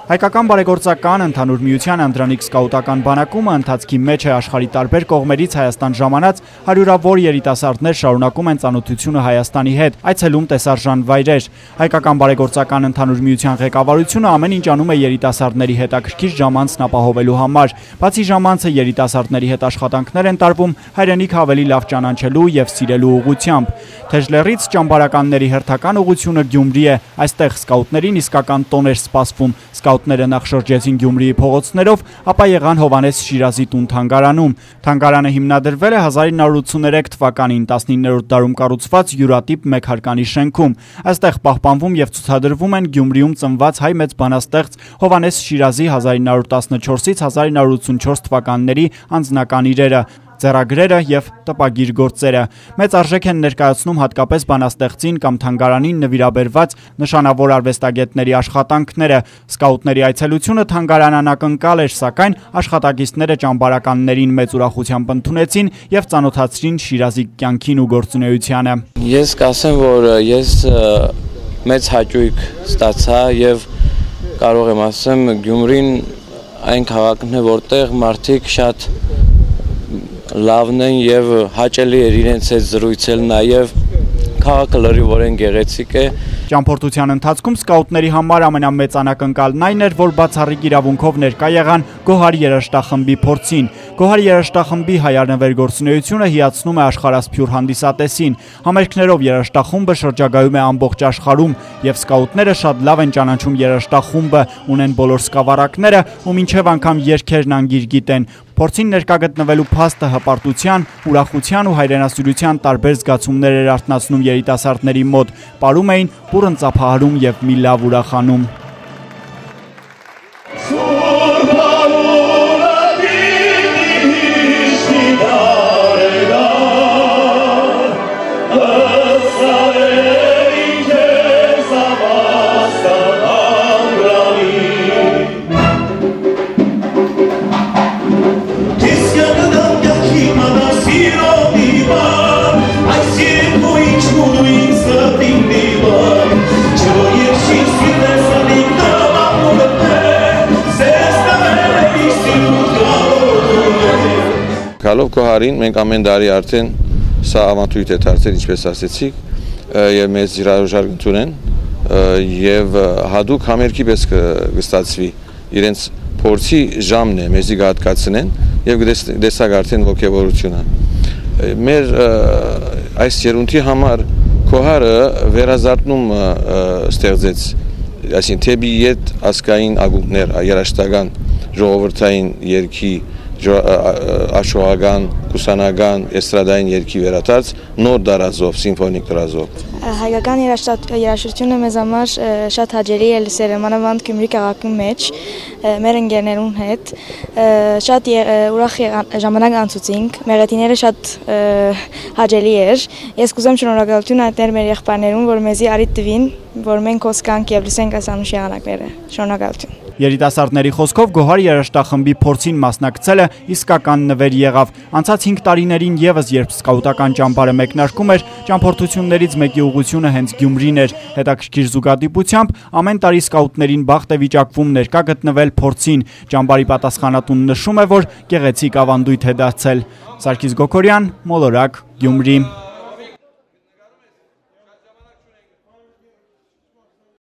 Հայկական բարեգործական ընդհանուր միության Անդրանիկ սկաուտական բանակումը ընթացքի մեջ է աշխարհի տարբեր կողմերից Հայաստան ժամանած հարյուրավոր երիտասարդներ շարունակում են ծանոթությունը Հայաստանի հետ, այցելում տեսարժան վայրեր։ Հայկական բարեգործական ընդհանուր միության ղեկավարությունը ամեն ինչ անում է երիտասարդների հետաքրքիր ժամանցն ապահովելու համար։ Բացի ժամանցը երիտասարդների հետ աշխատանքներ են տարվում հայրենիք ավելի լավ ճանաչելու եւ սիրելու ուղղությամբ։ Թեժլերից ճամբարականների հերթական ուղղությունը Գյումրի է։ Այստեղ սկաուտներին իսկական տոն էր սպասվում։ Սկաուտները նախ շրջեցին Գյումրիի փողոցներով, ապա եղան Հովհաննես Շիրազի տուն թանգարանում։ Թանգարանը հիմնադրվել է 1983 թվականին 19-րդ դարում կառուցված յուրատիպ մեկ շենքում։ Այստեղ պահպանվում եւ ցուցադրվում են Գյումրիում ծնված հայ մեծ բանաստեղծ Հովհաննես Շիրազի 1914-ից 1984 թվականների անձնական իրերը, ձեռագրերը եւ տպագիր գործերը։ Մեծ արժեք են ներկայացնում հատկապես բանաստեղծին կամ թանգարանին նվիրաբերված նշանավոր արվեստագետների աշխատանքները։ Սկաուտների այցելությունը թանգարանն ակնկալ էր, սակայն աշխատակիցները ճամբարականներին մեծ ուրախությամբ ընդունեցին եւ ծանոթացրին Շիրազի կյանքին ու գործունեությանը։ Ես կասեմ, որ ես մեծ հաճույք ստացա եւ կարող եմ ասեմ Գյումրին այն քաղաքն է, որտեղ մարդիկ շատ լավն են եւ հաճելի է իրենց հետ զրույցել, նաեւ քաղաքը լրիվորեն գեղեցիկ է։ Ճամփորդության ընթացքում սկաուտների համար ամենամեծ անակնկալն այն էր, որ բացառիկ իրավունքով ներկա եղան Գոհար երաժշտախմբի փորձին։ Գոհար երաժշտախմբի հայարնվեր գործունեությունը հիացնում է աշխարհասփյուր հանդիսատեսին։ Համերգներով երաժշտախումբը շրջագայում է ամբողջ աշխարհում եւ սկաուտները շատ լավ են ճանաչում երաժշտախումբը, ունեն բոլոր սկավառակները ու մինչեւ անգամ երգերն անգիր գիտեն։ Փորձին ներկա գտնվելու փաստը հպարտության, ուրախության ու հայրենասիրության տարբեր զգացումներ էր արթնացնում երիտասարդների մոտ, պարում էին, բուռն ծափահարում եւ մի լավ ուրախանում։ Գալով Գոհարին մենք ամեն տարի արդեն սա ավանդույթ է դարձել, ինչպես ասեցիք, եւ մեզ հրաժարություն են եւ հadouk համերգի պես կստացվի իրենց փորձի ժամն է մեզի գահատկացնեն եւ դեսակ արդեն ողջավորությունը։ Մեր այս երունթի համար Գոհարը վերազարթնում ստեղծեց, այսինքն թեպի ետ ասկային ակունքներ, երաժշտական, ժողովրդային երգի աշխուհական, կուսանական, էստրադային երգի վերադարձ նոր դարազով, սիմֆոնիկ դարազով։ Հայկական երաժշտությունը մեզ համար շատ հաճելի է լսել, մանավանդ Գյումրի քաղաքի մեջ, մեր ընկերներուն հետ, շատ ուրախ ժամանակ անցուցինք, մեղեդիները շատ հաճելի էր։ Ես կուզեմ շնորհակալություն հայտնել մեր եղբայրներուն, որ մեզի արիթ տվին, որ մենք հոսկանք եւ լսենք այս անուշ եղանակները։ Շնորհակալություն։ Երիտասարդների խոսքով Գոհար երաժշտախմբի փորձին մասնակցելը իսկական նվեր եղավ։ Անցած 5 տարիներին եւս երբ սկաուտական ճամբարը մեկնարկում էր, ճամփորդություններից մեկի ուղղությունը հենց Գյումրին էր։ Հետաքրքիր զուգադիպությամբ ամեն տարի սկաուտներին բախտ է վիճակվում ներկա գտնվել փորձին։ Ճամբարի պատասխանատուն նշում է, որ գեղեցիկ ավանդույթ է դարձել։ Սարգիս Գոքորյան, Մոլորակ, Գյումրի։